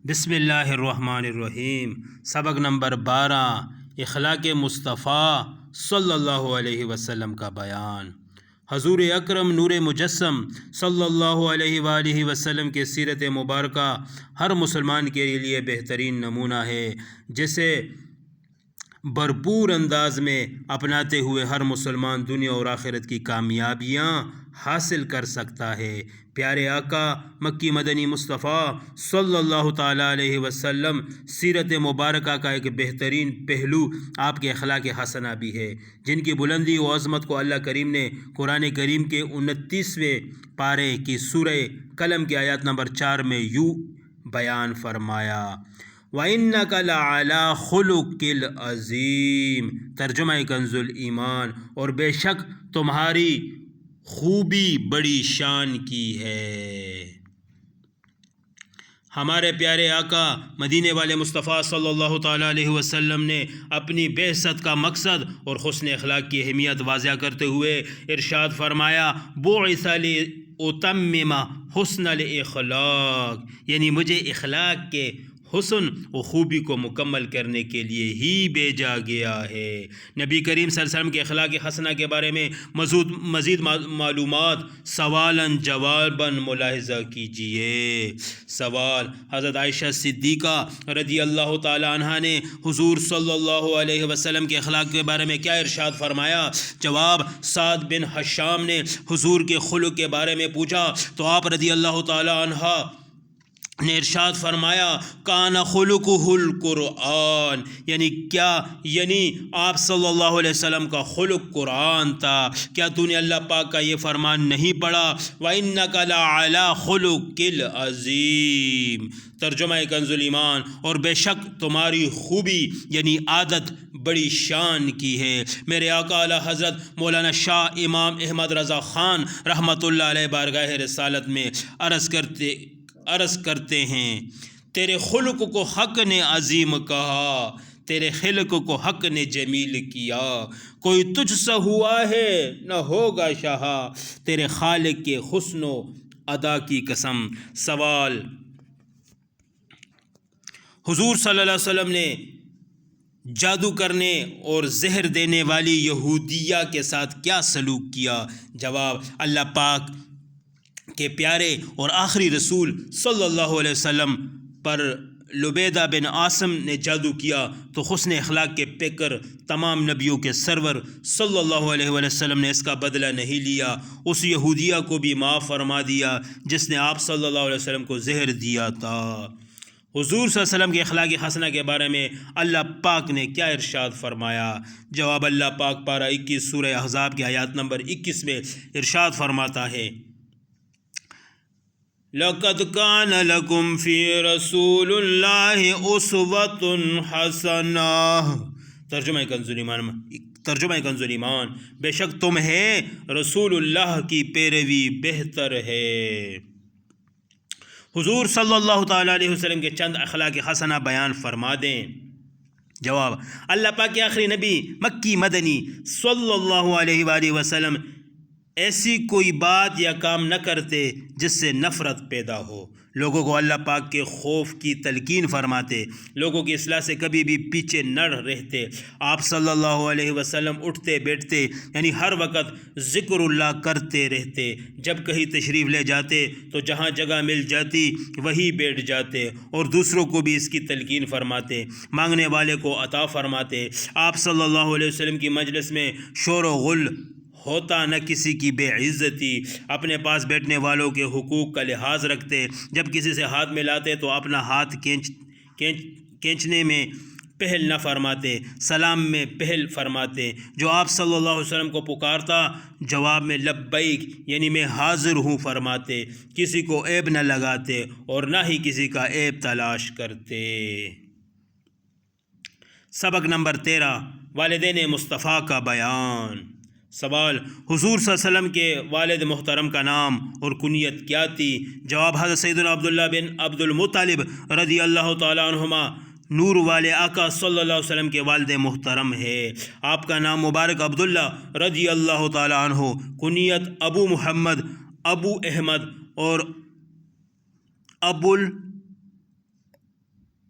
بسم اللہ الرحمن الرحیم۔ سبق نمبر 12، اخلاق مصطفیٰ صلی اللہ علیہ وسلم کا بیان۔ حضور اکرم نور مجسم صلی اللہ علیہ وآلہ وسلم کے سیرت مبارکہ ہر مسلمان کے لیے بہترین نمونہ ہے، جسے بھرپور انداز میں اپناتے ہوئے ہر مسلمان دنیا اور آخرت کی کامیابیاں حاصل کر سکتا ہے۔ پیارے آقا مکی مدنی مصطفیٰ صلی اللہ تعالیٰ علیہ وسلم سیرت مبارکہ کا ایک بہترین پہلو آپ کے اخلاق حسنہ بھی ہے، جن کی بلندی و عظمت کو اللہ کریم نے قرآن کریم کے 29ویں پارے کی سورہ قلم کی آیات نمبر 4 میں یوں بیان فرمایا، وَإِنَّكَ لَعَلَىٰ خُلُقٍ الْعَظِيمٍ، ترجمہ کنز ایمان، اور بے شک تمہاری خوبی بڑی شان کی ہے۔ ہمارے پیارے آقا مدینے والے مصطفیٰ صلی اللہ تعالیٰ علیہ وسلم نے اپنی بعثت کا مقصد اور حسن اخلاق کی اہمیت واضح کرتے ہوئے ارشاد فرمایا، بُعِثَ لِأُتَمِّمَ حُسْنَ الْإِخْلَاقِ، یعنی مجھے اخلاق کے حسن و خوبی کو مکمل کرنے کے لیے ہی بھیجا گیا ہے۔ نبی کریم صلی اللہ علیہ وسلم کے اخلاق حسنہ کے بارے میں مزید معلومات سوالاً جواباً ملاحظہ کیجیے۔ سوال: حضرت عائشہ صدیقہ رضی اللہ تعالیٰ عنہ نے حضور صلی اللہ علیہ وسلم کے اخلاق کے بارے میں کیا ارشاد فرمایا؟ جواب: سعد بن ہشام نے حضور کے خلق کے بارے میں پوچھا تو آپ رضی اللہ تعالیٰ عنہ نے ارشاد فرمایا، کان خلقہ القرآن، یعنی آپ صلی اللہ علیہ وسلم کا خلق قرآن تھا۔ کیا تو نے اللہ پاک کا یہ فرمان نہیں پڑھا، وَإِنَّكَ لَعَلَىٰ خُلُقٍ عَظِيمٍ، ترجمہ کنز ایمان، اور بے شک تمہاری خوبی یعنی عادت بڑی شان کی ہے۔ میرے آقا اعلیٰ حضرت مولانا شاہ امام احمد رضا خان رحمۃ اللہ علیہ بارگاہ رسالت میں عرض کرتے ہیں، تیرے خلق کو حق نے عظیم کہا، تیرے خلق کو حق نے جمیل کیا، کوئی تجھ سا ہوا ہے نہ ہوگا شہا، تیرے خالق کے حسن و ادا کی قسم۔ سوال: حضور صلی اللہ علیہ وسلم نے جادو کرنے اور زہر دینے والی یہودیہ کے ساتھ کیا سلوک کیا؟ جواب: اللہ پاک کے پیارے اور آخری رسول صلی اللہ علیہ وسلم پر لبیدہ بن عاصم نے جادو کیا تو حسن اخلاق کے پیکر تمام نبیوں کے سرور صلی اللہ علیہ وسلم نے اس کا بدلہ نہیں لیا، اس یہودیہ کو بھی معاف فرما دیا جس نے آپ صلی اللہ علیہ وسلم کو زہر دیا تھا۔ حضور صلی اللہ علیہ وسلم کے اخلاق حسنہ کے بارے میں اللہ پاک نے کیا ارشاد فرمایا؟ جواب: اللہ پاک پارہ 21 سورہ احزاب کی آیات نمبر 21 میں ارشاد فرماتا ہے، لَقَدْ كَانَ لَكُمْ فِي رَسُولِ اللَّهِ أُسْوَةٌ حَسَنَةٌ، ترجمہ کنز ایمان، بے شک تمہیں رسول اللہ کی پیروی بہتر ہے۔ حضور صلی اللہ تعالیٰ علیہ وسلم کے چند اخلاق حسنہ بیان فرما دیں۔ جواب: اللہ پاک کے آخری نبی مکی مدنی صلی اللہ علیہ وآلہ وسلم ایسی کوئی بات یا کام نہ کرتے جس سے نفرت پیدا ہو، لوگوں کو اللہ پاک کے خوف کی تلقین فرماتے، لوگوں کی اصلاح سے کبھی بھی پیچھے نہ رہتے۔ آپ صلی اللہ علیہ وسلم اٹھتے بیٹھتے یعنی ہر وقت ذکر اللہ کرتے رہتے، جب کہیں تشریف لے جاتے تو جہاں جگہ مل جاتی وہیں بیٹھ جاتے اور دوسروں کو بھی اس کی تلقین فرماتے، مانگنے والے کو عطا فرماتے۔ آپ صلی اللہ علیہ وسلم کی مجلس میں شور و غل ہوتا نہ کسی کی بے عزتی، اپنے پاس بیٹھنے والوں کے حقوق کا لحاظ رکھتے، جب کسی سے ہاتھ ملاتے تو اپنا ہاتھ کھینچنے میں پہل نہ فرماتے، سلام میں پہل فرماتے، جو آپ صلی اللہ علیہ وسلم کو پکارتا جواب میں لبیک یعنی میں حاضر ہوں فرماتے، کسی کو عیب نہ لگاتے اور نہ ہی کسی کا عیب تلاش کرتے۔ سبق نمبر 13، والدین مصطفیٰ کا بیان۔ سوال: حضور صلی اللہ علیہ وسلم کے والد محترم کا نام اور کنیت کیا تھی؟ جواب: حضرت سیدنا عبداللہ بن عبد المطلب رضی اللہ تعالیٰ عنہما نور والے آقا صلی اللہ علیہ وسلم کے والد محترم ہے۔ آپ کا نام مبارک عبداللہ رضی اللہ تعالیٰ عنہ، کنیت ابو محمد، ابو احمد اور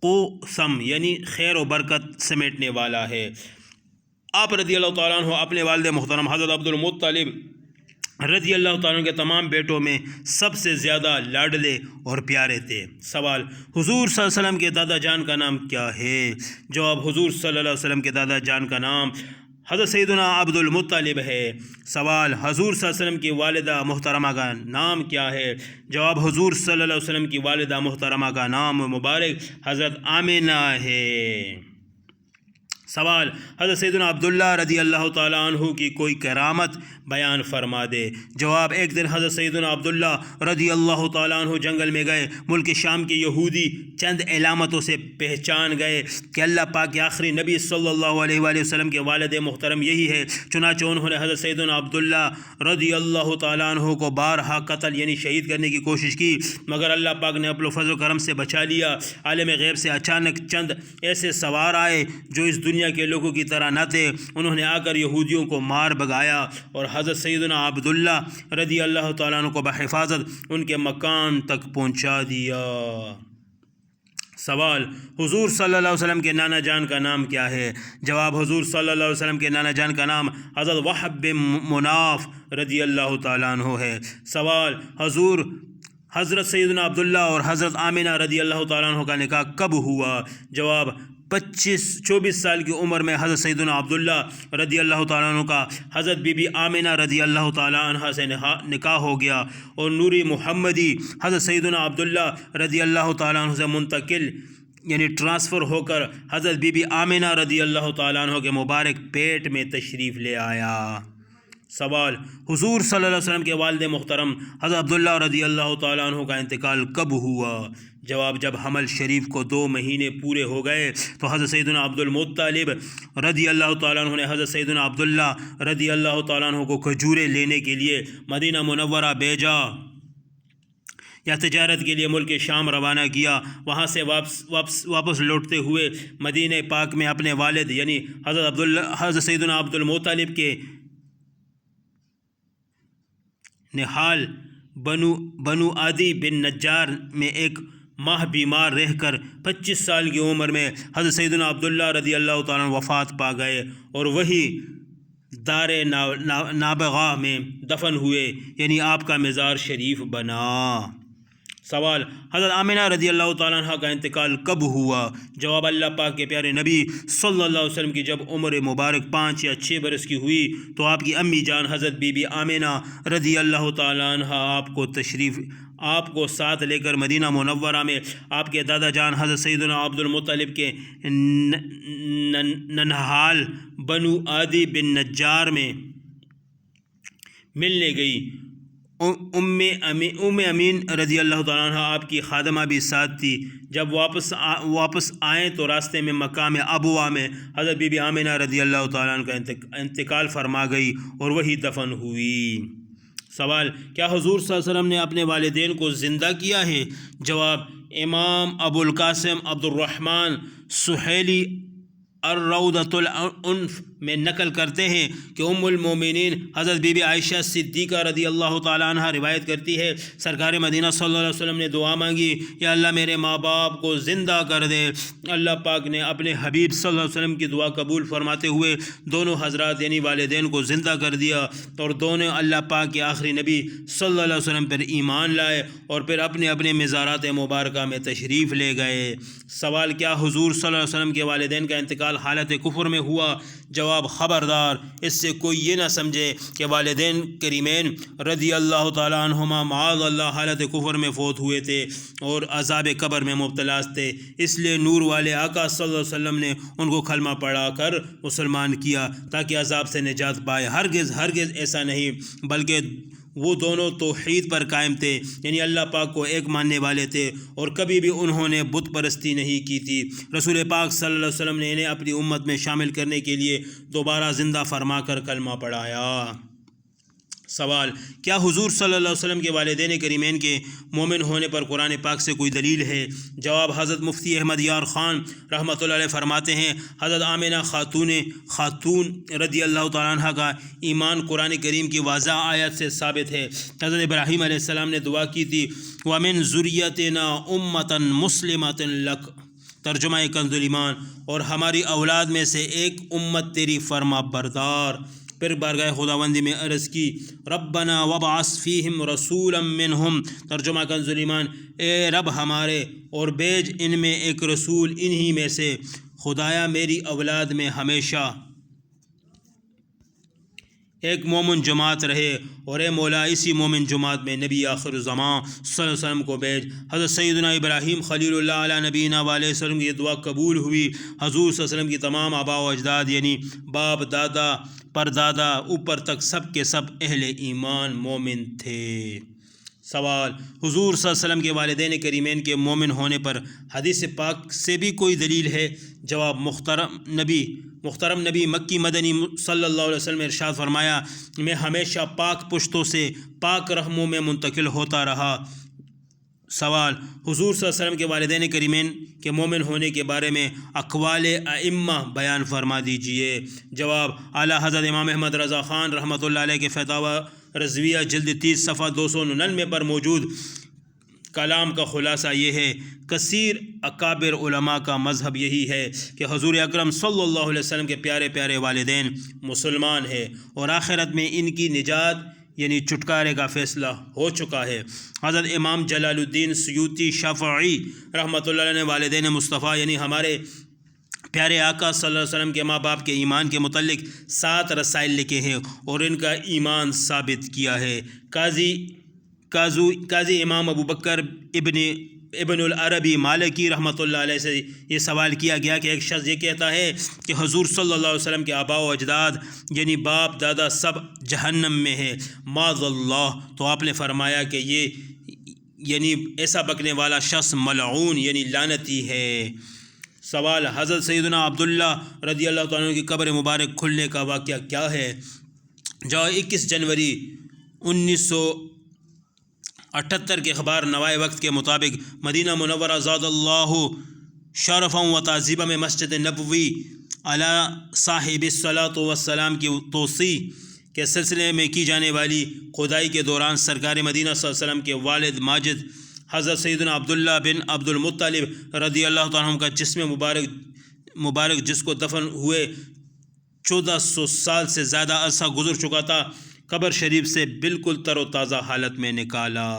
قوسم یعنی خیر و برکت سمیٹنے والا ہے۔ آپ رضی اللہ تعالیٰ عنہ اپنے والد محترم حضرت عبد المطلب رضی اللہ تعالیٰ عنہ کے تمام بیٹوں میں سب سے زیادہ لاڈلے اور پیارے تھے۔ سوال: حضور صلی اللہ علیہ وسلم کے دادا جان کا نام کیا ہے؟ جواب: حضور صلی اللہ علیہ وسلم کے دادا جان کا نام حضرت سیدنا عبد المطلب ہے۔ سوال: حضور صلی اللہ علیہ وسلم کی والدہ محترمہ کا نام کیا ہے؟ جواب: حضور صلی اللہ علیہ وسلم کی والدہ محترمہ کا نام مبارک حضرت آمنہ ہے۔ سوال: حضرت سیدنا عبداللہ رضی اللہ تعالیٰ عنہ کی کوئی کرامت بیان فرما دے۔ جواب: ایک دن حضرت سیدنا عبداللہ رضی اللہ تعالیٰ عنہ جنگل میں گئے۔ ملک شام کے یہودی چند علامتوں سے پہچان گئے کہ اللہ پاک کے آخری نبی صلی اللہ علیہ وآلہ وسلم کے والد محترم یہی ہے۔ چنانچہ انہوں نے حضرت سیدنا عبداللہ رضی اللہ تعالیٰ عنہ کو بارہا قتل یعنی شہید کرنے کی کوشش کی، مگر اللہ پاک نے اپنے فضل و کرم سے بچا لیا۔ عالم غیب سے اچانک چند ایسے سوار آئے جو اس دنیا کے لوگوں کی طرح نہ تھے۔ انہوں نے آ کر یہودیوں کو مار بھگایا اور حضرت سیدنا عبداللہ رضی اللہ تعالیٰ عنہ کو بحفاظت ان کے مکان تک پہنچا دیا۔ سوال: حضور صلی اللہ علیہ وسلم کے نانا جان کا نام کیا ہے؟ جواب: حضور صلی اللہ علیہ وسلم کے نانا جان کا نام حضرت وہب بن مناف رضی اللہ تعالیٰ عنہ ہے۔ سوال: حضرت سیدنا عبداللہ اور حضرت آمنہ رضی اللہ تعالیٰ عنہ کا نکاح کب ہوا؟ جواب: 24 سال کی عمر میں حضرت سیدنا عبداللہ رضی اللہ تعالیٰ عنہ کا حضرت بی بی آمنہ رضی اللہ تعالیٰ عنہ سے نکاح ہو گیا اور نوری محمدی حضرت سیدنا عبداللہ رضی اللہ تعالیٰ عنہ سے منتقل یعنی ٹرانسفر ہو کر حضرت بی بی آمنہ رضی اللہ تعالیٰ عنہ کے مبارک پیٹ میں تشریف لے آیا۔ سوال: حضور صلی اللہ علیہ وسلم کے والد محترم حضرت عبداللہ رضی اللہ تعالیٰ عنہ کا انتقال کب ہوا؟ جواب: جب حمل شریف کو 2 مہینے پورے ہو گئے تو حضرت سیدنا عبد المطلب رضی اللہ تعالیٰ عنہ نے حضرت سیدنا عبداللہ رضی اللہ تعالیٰ عنہ کو کھجورے لینے کے لیے مدینہ منورہ بھیجا یا تجارت کے لیے ملک شام روانہ کیا۔ وہاں سے واپس لوٹتے ہوئے مدینہ پاک میں اپنے والد یعنی حضرت سیدنا عبد المطلب کے نہال بنو عدی بن نجار میں ایک ماہ بیمار رہ کر 25 سال کی عمر میں حضرت سیدنا عبداللہ رضی اللہ تعالیٰ عنہ وفات پا گئے اور وہی دار نابغہ میں دفن ہوئے یعنی آپ کا مزار شریف بنا۔ سوال: حضرت آمنہ رضی اللہ تعالیٰ عنہ کا انتقال کب ہوا؟ جواب: اللہ پاک کے پیارے نبی صلی اللہ علیہ وسلم کی جب عمر مبارک 5 یا 6 برس کی ہوئی تو آپ کی امی جان حضرت بی بی آمنہ رضی اللہ تعالیٰ عنہ آپ کو ساتھ لے کر مدینہ منورہ میں آپ کے دادا جان حضرت سیدنا عبد المطلب کے ننہال بنو عدی بن نجار میں ملنے گئی۔ ام امین رضی اللہ تعالیٰ عنہ آپ کی خادمہ بھی ساتھ تھی۔ جب واپس آئیں تو راستے میں مقام ابوا میں حضرت بی بی آمنہ رضی اللہ تعالیٰ عنہ کا انتقال فرما گئی اور وہی دفن ہوئی۔ سوال: کیا حضور صلی اللہ علیہ وسلم نے اپنے والدین کو زندہ کیا ہے؟ جواب: امام ابو القاسم عبد الرحمن سہیلی الروضۃ الانف میں نقل کرتے ہیں کہ ام المومنین حضرت بی بی عائشہ صدیقہ رضی اللہ تعالیٰ عنہ روایت کرتی ہے سرکار مدینہ صلی اللہ علیہ وسلم نے دعا مانگی، یا اللہ میرے ماں باپ کو زندہ کر دے۔ اللہ پاک نے اپنے حبیب صلی اللہ علیہ وسلم کی دعا قبول فرماتے ہوئے دونوں حضرات یعنی والدین کو زندہ کر دیا اور دونوں اللہ پاک کے آخری نبی صلی اللہ علیہ وسلم پر ایمان لائے اور پھر اپنے اپنے مزارات مبارکہ میں تشریف لے گئے۔ سوال: کیا حضور صلی اللہ علیہ وسلم کے والدین کا انتقال حالت کفر میں ہوا؟ جواب: خبردار، اس سے کوئی یہ نہ سمجھے کہ والدین کریمین رضی اللہ تعالیٰ عنہما معاذ اللہ حالت کفر میں فوت ہوئے تھے اور عذاب قبر میں مبتلا تھے، اس لیے نور والے آقا صلی اللہ علیہ وسلم نے ان کو کلمہ پڑھا کر مسلمان کیا تاکہ عذاب سے نجات پائے۔ ہرگز ایسا نہیں، بلکہ وہ دونوں توحید پر قائم تھے یعنی اللہ پاک کو ایک ماننے والے تھے اور کبھی بھی انہوں نے بت پرستی نہیں کی تھی۔ رسول پاک صلی اللہ علیہ وسلم نے انہیں اپنی امت میں شامل کرنے کے لیے دوبارہ زندہ فرما کر کلمہ پڑھایا۔ سوال: کیا حضور صلی اللہ علیہ وسلم کے والدین کریمین کے مومن ہونے پر قرآن پاک سے کوئی دلیل ہے؟ جواب: حضرت مفتی احمد یار خان رحمۃ اللہ علیہ فرماتے ہیں حضرت آمنہ خاتون رضی اللہ تعالیٰ عنہ کا ایمان قرآن کریم کی واضح آیت سے ثابت ہے۔ حضرت ابراہیم علیہ السلام نے دعا کی تھی وَمِن ذُرِّيَّتِنَا أُمَّةً مُسْلِمَةً لَكَ، ترجمہ کنز الایمان، اور ہماری اولاد میں سے ایک امت تیری فرما بردار۔ پھر بارگاہ خداوندی میں عرض کی، ربنا وابعث فیہم رسولا منہم، ترجمہ کنز الایمان، اے رب ہمارے اور بھیج ان میں ایک رسول انہی میں سے، خدایا میری اولاد میں ہمیشہ ایک مومن جماعت رہے، اور اے مولا اسی مومن جماعت میں نبی آخر الزمان صلی اللہ علیہ وسلم کو بھیج۔ حضرت سیدنا ابراہیم خلیل اللہ علیہ نبینا علیہ وسلم کی یہ دعا قبول ہوئی۔ حضور صلی اللہ علیہ وسلم کی تمام آباء و اجداد یعنی باپ دادا پردادا اوپر تک سب کے سب اہل ایمان مومن تھے۔ سوال: حضور صلی اللہ علیہ وسلم کے والدین کریمین کے مومن ہونے پر حدیث پاک سے بھی کوئی دلیل ہے؟ جواب: محترم نبی مکی مدنی صلی اللہ علیہ وسلم نے ارشاد فرمایا، میں ہمیشہ پاک پشتوں سے پاک رحموں میں منتقل ہوتا رہا۔ سوال: حضور صلی اللہ علیہ وسلم کے والدین کریمین کے مومن ہونے کے بارے میں اقوال ائمہ بیان فرما دیجئے۔ جواب: اعلیٰ حضرت امام احمد رضا خان رحمۃ اللہ علیہ کے فتاوی رضویہ جلد 30 صفحہ 299 پر موجود کلام کا خلاصہ یہ ہے، کثیر اکابر علماء کا مذہب یہی ہے کہ حضور اکرم صلی اللہ علیہ وسلم کے پیارے پیارے والدین مسلمان ہیں اور آخرت میں ان کی نجات یعنی چھٹکارے کا فیصلہ ہو چکا ہے۔ حضرت امام جلال الدین سیوطی شافعی رحمۃ اللہ علیہ نے والدین مصطفیٰ یعنی ہمارے پیارے آقا صلی اللہ علیہ وسلم کے ماں باپ کے ایمان کے متعلق 7 رسائل لکھے ہیں اور ان کا ایمان ثابت کیا ہے۔ قاضی امام ابو بکر ابن العربی مالکی رحمۃ اللہ علیہ سے یہ سوال کیا گیا کہ ایک شخص یہ کہتا ہے کہ حضور صلی اللہ علیہ وسلم کے آباء و اجداد یعنی باپ دادا سب جہنم میں ہیں، معاذ اللہ، تو آپ نے فرمایا کہ یہ یعنی ایسا بکنے والا شخص ملعون یعنی لعنتی ہے۔ سوال: حضرت سیدنا عبداللہ رضی اللہ تعالیٰ عنہ کی قبر مبارک کھلنے کا واقعہ کیا ہے؟ جو 21 جنوری 1978 کے اخبار نوائے وقت کے مطابق مدینہ منورہ زاد اللہ شرفا و تعظیمہ میں مسجد نبوی علی صاحب الصلاۃ والسلام کی توسیع کے سلسلے میں کی جانے والی کھدائی کے دوران سرکار مدینہ صلی اللہ علیہ وسلم کے والد ماجد حضرت سیدنا عبداللہ بن عبد المطلب رضی اللہ تعالیٰ عنہ کا جسم مبارک جس کو دفن ہوئے 1400 سال سے زیادہ عرصہ گزر چکا تھا، قبر شریف سے بالکل تر و تازہ حالت میں نکالا۔